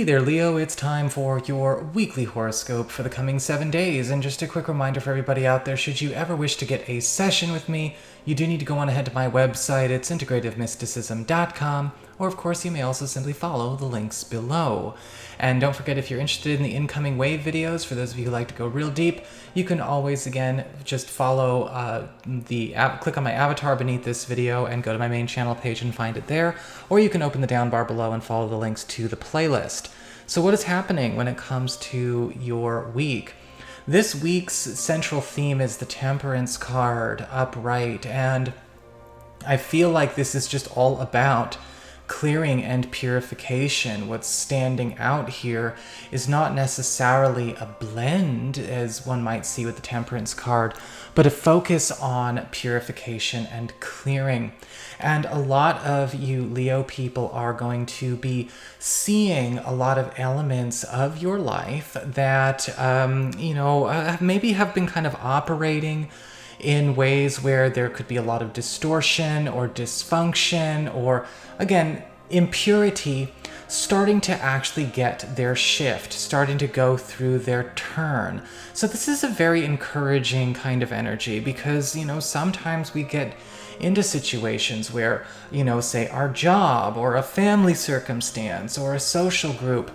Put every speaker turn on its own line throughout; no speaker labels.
Hey there, Leo. It's time for your weekly horoscope for the coming 7 days. And just a quick reminder for everybody out there, should you ever wish to get a session with me, you do need to go on ahead to my website. It's integrativemysticism.com. Or, of course, you may also simply follow the links below. And don't forget, if you're interested in the incoming wave videos, for those of you who like to go real deep, you can always, again, just follow click on my avatar beneath this video and go to my main channel page and find it there. Or you can open the down bar below and follow the links to the playlist. So what is happening when it comes to your week? This week's central theme is the Temperance card upright, and I feel like this is just all about clearing and purification. What's standing out here is not necessarily a blend, as one might see with the Temperance card, but a focus on purification and clearing. And a lot of you Leo people are going to be seeing a lot of elements of your life that, maybe have been kind of operating in ways where there could be a lot of distortion or dysfunction or, again, impurity starting to actually get their shift, starting to go through their turn. So this is a very encouraging kind of energy because, sometimes we get into situations where, say our job or a family circumstance or a social group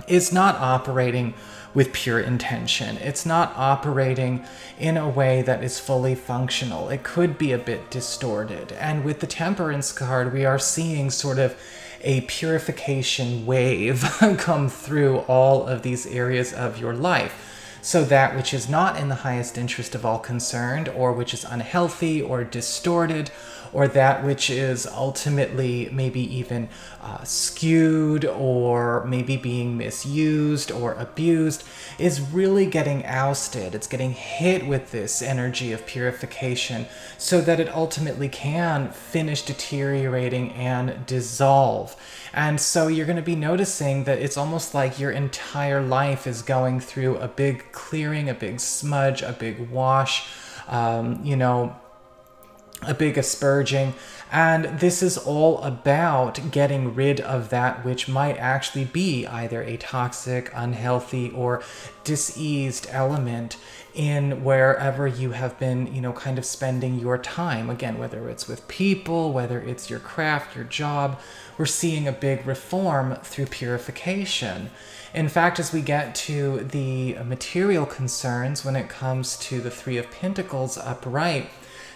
is not operating with pure intention. It's not operating in a way that is fully functional. It could be a bit distorted. And with the Temperance card, we are seeing sort of a purification wave come through all of these areas of your life. So that which is not in the highest interest of all concerned, or which is unhealthy or distorted, or that which is ultimately maybe even skewed or maybe being misused or abused, is really getting ousted. It's getting hit with this energy of purification so that it ultimately can finish deteriorating and dissolve. And so you're going to be noticing that it's almost like your entire life is going through a big clearing, a big smudge, a big wash, a big asperging. And this is all about getting rid of that which might actually be either a toxic, unhealthy, or diseased element in wherever you have been, kind of spending your time. Again, whether it's with people, whether it's your craft, your job, we're seeing a big reform through purification. In fact, as we get to the material concerns when it comes to the Three of Pentacles upright,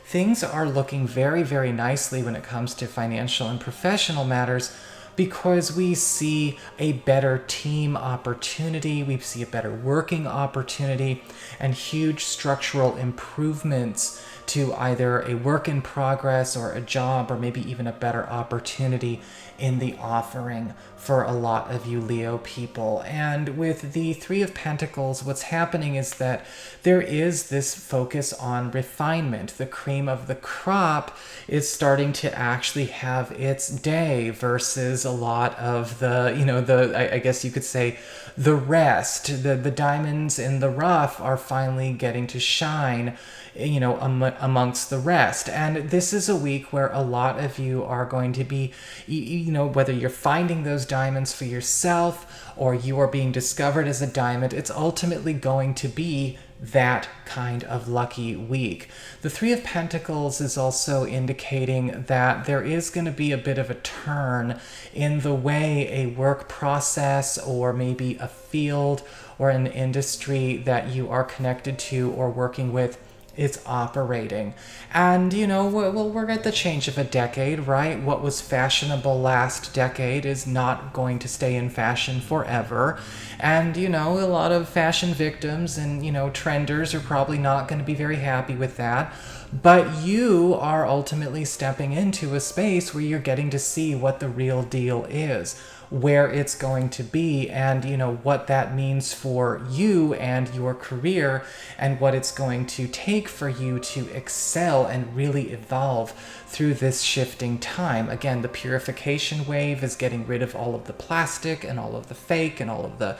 things are looking very, very nicely when it comes to financial and professional matters because we see a better team opportunity, we see a better working opportunity, and huge structural improvements to either a work in progress or a job or maybe even a better opportunity in the offering for a lot of you Leo people. And with the Three of Pentacles, what's happening is that there is this focus on refinement. The cream of the crop is starting to actually have its day versus a lot of I guess you could say the rest. The diamonds in the rough are finally getting to shine, amongst the rest. And this is a week where a lot of you are going to be, whether you're finding those diamonds for yourself or you are being discovered as a diamond, it's ultimately going to be that kind of lucky week. The Three of Pentacles is also indicating that there is going to be a bit of a turn in the way a work process or maybe a field or an industry that you are connected to or working with is operating. And, we're at the change of a decade, right? What was fashionable last decade is not going to stay in fashion forever. And, a lot of fashion victims and, trenders are probably not going to be very happy with that. But you are ultimately stepping into a space where you're getting to see what the real deal is, where it's going to be, and what that means for you and your career, and what it's going to take for you to excel and really evolve through this shifting time. Again, the purification wave is getting rid of all of the plastic and all of the fake and all of the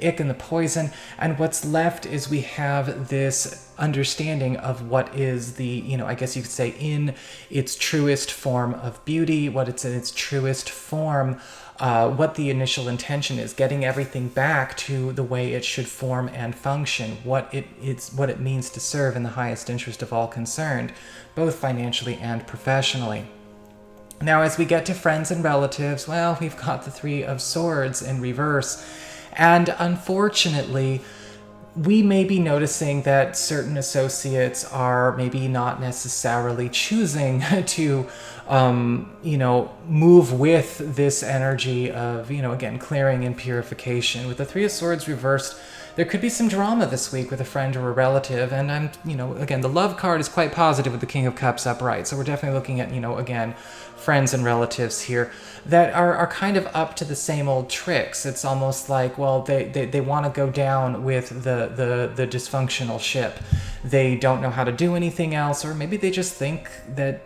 ick and the poison, and what's left is we have this understanding of what is the, I guess you could say, in its truest form of beauty, what it's in its truest form what the initial intention is, getting everything back to the way it should form and function, what it means to serve in the highest interest of all concerned, both financially and professionally. Now, as we get to friends and relatives, well, we've got the Three of Swords in reverse. And unfortunately, we may be noticing that certain associates are maybe not necessarily choosing to, move with this energy of, again, clearing and purification. With the Three of Swords reversed, there could be some drama this week with a friend or a relative. And again, the love card is quite positive with the King of Cups upright. So we're definitely looking at, again, friends and relatives here that are kind of up to the same old tricks. It's almost like, well, they want to go down with the dysfunctional ship. They don't know how to do anything else, or maybe they just think that,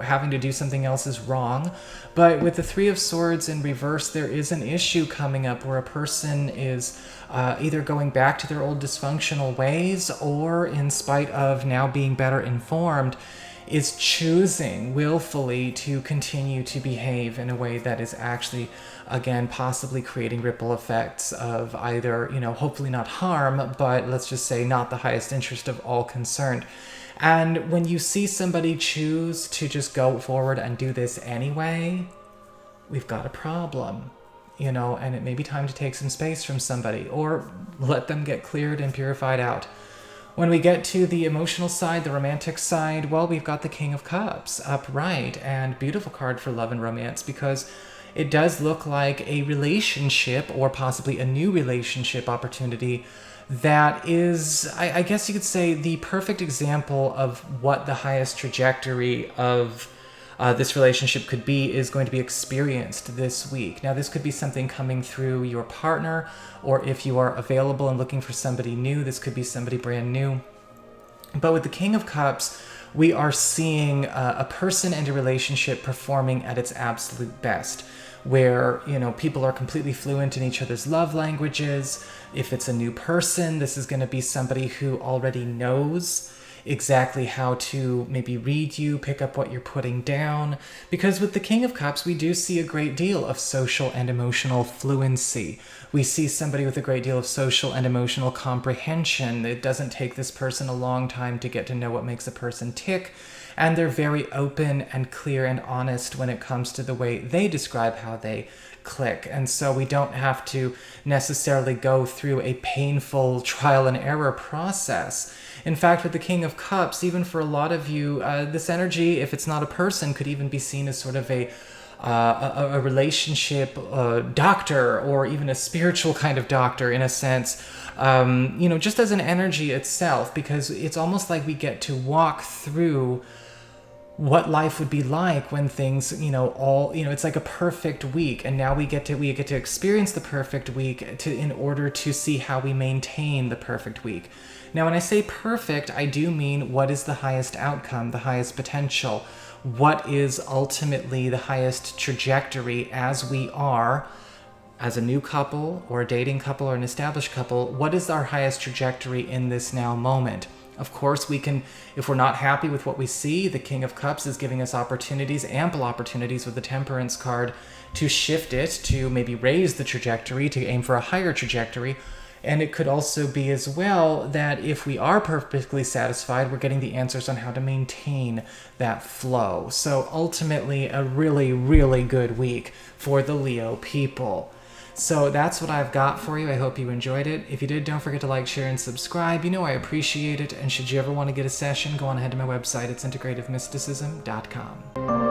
having to do something else is wrong. But with the Three of Swords in reverse, there is an issue coming up where a person is either going back to their old dysfunctional ways, or in spite of now being better informed, is choosing willfully to continue to behave in a way that is actually, again, possibly creating ripple effects of either, hopefully not harm, but let's just say not the highest interest of all concerned. And when you see somebody choose to just go forward and do this anyway, we've got a problem, and it may be time to take some space from somebody or let them get cleared and purified out. When we get to the emotional side, the romantic side, well, we've got the King of Cups upright, and beautiful card for love and romance, because it does look like a relationship, or possibly a new relationship opportunity, that is, I guess you could say, the perfect example of what the highest trajectory of this relationship could be is going to be experienced this week. Now, this could be something coming through your partner, or if you are available and looking for somebody new, this could be somebody brand new. But with the King of Cups, we are seeing a person and a relationship performing at its absolute best, where, people are completely fluent in each other's love languages. If it's a new person, this is going to be somebody who already knows exactly how to maybe read you, pick up what you're putting down. Because with the King of Cups, we do see a great deal of social and emotional fluency. We see somebody with a great deal of social and emotional comprehension. It doesn't take this person a long time to get to know what makes a person tick. And they're very open and clear and honest when it comes to the way they describe how they click. And so we don't have to necessarily go through a painful trial and error process. In fact, with the King of Cups, even for a lot of you, this energy, if it's not a person, could even be seen as sort of a relationship doctor, or even a spiritual kind of doctor in a sense, just as an energy itself, because it's almost like we get to walk through what life would be like when things, it's like a perfect week, and now we get to experience the perfect week in order to see how we maintain the perfect week. Now, when I say perfect, I do mean what is the highest outcome, the highest potential, what is ultimately the highest trajectory as we are, as a new couple or a dating couple or an established couple, what is our highest trajectory in this now moment? Of course, we can, if we're not happy with what we see, the King of Cups is giving us opportunities, ample opportunities with the Temperance card, to shift it, to maybe raise the trajectory, to aim for a higher trajectory. And it could also be as well that if we are perfectly satisfied, we're getting the answers on how to maintain that flow. So ultimately, a really, really good week for the Leo people. So that's what I've got for you. I hope you enjoyed it. If you did, don't forget to like, share, and subscribe. I appreciate it. And should you ever want to get a session, go on ahead to my website. It's integrativemysticism.com.